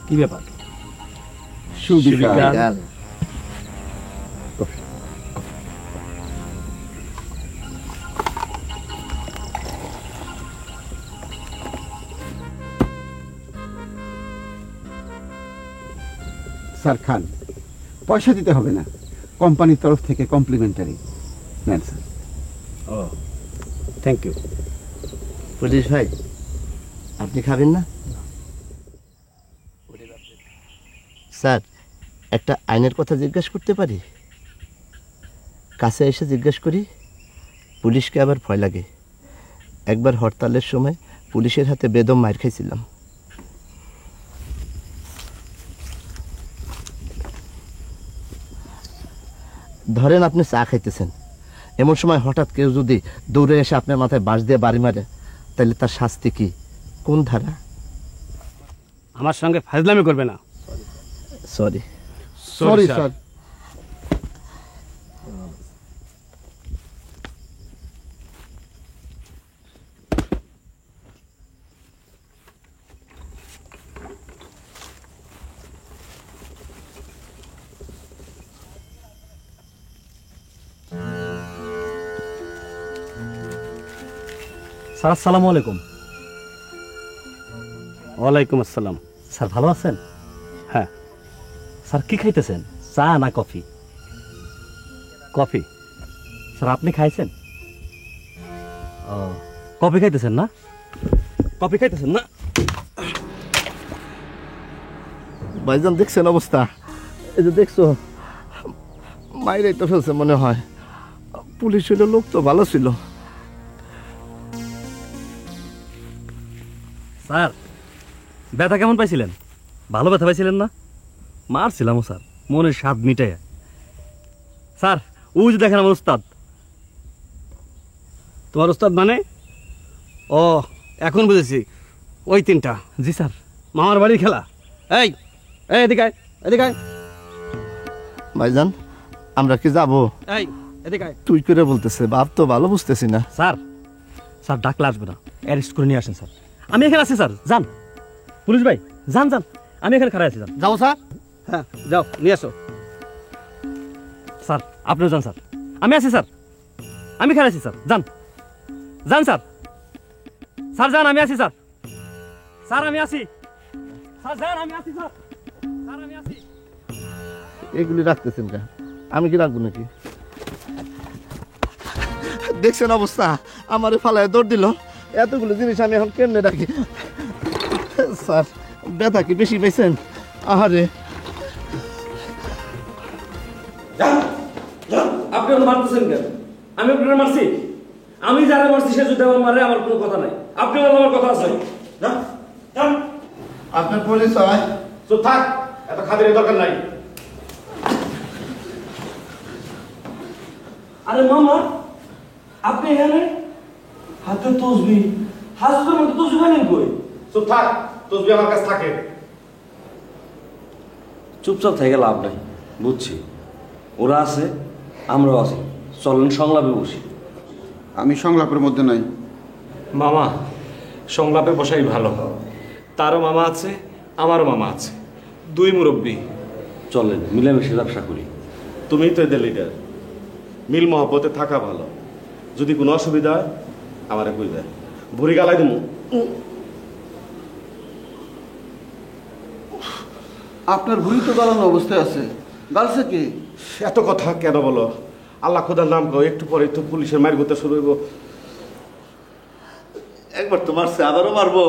কি ব্যাপার? সুবিকাল। স্যার খান, পয়সা দিতে হবে না, কোম্পানির তরফ থেকে কমপ্লিমেন্টারি। নেন sir. Oh thank you. Police ভাই, আপনি খাবেন না? স্যার, একটা আইনের কথা জিজ্ঞেস করতে পারি? কাছে এসে জিজ্ঞেস করি। পুলিশকে আবার ভয় লাগে। একবার হরতালের সময় পুলিশের হাতে বেদম মার খাইছিলাম। ধরেন আপনি চা খাইতেছেন, এমন সময় হঠাৎ কেউ যদি দৌড়ে এসে আপনার মাথায় বাঁশ দিয়ে বাড়ি মারে, তাহলে তার শাস্তি কি? কোন ধারা? আমার সঙ্গে ফাজলামি করবে না। সরি। Sorry sir. স্যার আসসালামু আলাইকুম। ওয়ালাইকুম আসসালাম। স্যার ভালো আছেন? হ্যাঁ। স্যার কি খাইতেছেন, চা না কফি? কফি। স্যার আপনি খাইছেন? ও, কফি খাইতেছেন না? কফি খাইতেছেন না? ভাইজান দেখছেন অবস্থা? এই যে দেখছো, মাইরাই তো ফেলছে মনে হয়। পুলিশ ছিল, লোক তো ভালো ছিল। স্যার ব্যথা কেমন পাইছিলেন? ভালো ব্যথা পাইছিলেন না? মারছিলামও স্যার, মনের স্বাদ মিটাই। স্যার ওই যে দেখেন আমার উস্তাদ। তোমার উস্তাদ মানে? ও এখন বুঝেছি, ওই তিনটা। জি স্যার, মামার বাড়ির খেলা। এই এই এদিকে এদিকে। ভাইজান আমরা কি যাবো? এই এদিকে। তুই করে বলতেছে, বাপ তো ভালো বুঝতেছি না। স্যার স্যার ডাকলে আসবে না, অ্যারেস্ট করে নিয়ে আসেন স্যার। আমি এখানে আছি স্যার, যান। পুলিশ ভাই যান যান, আমি এখানে খাড়া আছি, যান। যাও স্যার। হ্যাঁ যাও, নিয়ে আসো। স্যার আপনিও যান স্যার, আমি আছি স্যার, আমি খাড়া আছি স্যার, যান যান স্যার। স্যার যান, আমি আছি স্যার। স্যার আমি আছি স্যার, যান আমি আছি স্যার। স্যার আমি আছি। এগুলি রাখতেছেন কা? আমি কি রাখবো নাকি? দেখছেন অবস্থা, আমারে ফালায় দৌড় দিল। এতগুলো জিনিস আমি এখন কেমনে রাখি? স্যার ব্যথা কি বেশি পেয়েছেন? আহারে, আপনি ওকে মারতেছেন কেন? আমি আপনারা মারছি? আমি যারা মারছি সে যদি আমার মারে, আমার কোনো কথা নাই। আপনি আমার কথা আছে। আপনার পরিচয়? তো থাক, এত খাতিরের দরকার নাই। আরে মামা, আপনি এখানে? হাতে তসবি, হাজবের মধ্যে তসবি বানিয়ে কই? চুপ থাক, তসবি আমার কাছে থাকে। চুপচাপ থেকে লাভ নাই, বুঝছি। ওরা আছে, আমরাও আছি, চলেন সংলাপে বসি। আমি সংলাপের মধ্যে নাই। মামা, সংলাপে বসাই ভালো। তারও মামা আছে, আমারও মামা আছে, দুই মুরব্বী। চলেন মিলেমিশে ব্যবসা করি। তুমিই তো এদের লিডার, মিল মহব্বতে থাকা ভালো। যদি কোনো অসুবিধা হয় আমারে কইবে, ভুড়ি গালাই দেবো। আপনার ভুঁড়ি তো গালানো অবস্থায় আছে, গালছে কি? এত কথা কেন বলো? আল্লাহ খোদার নাম কও, একটু পরে তো পুলিশের মার করতে শুরু হইব। একবার তো মারছে, আবারও মারবো।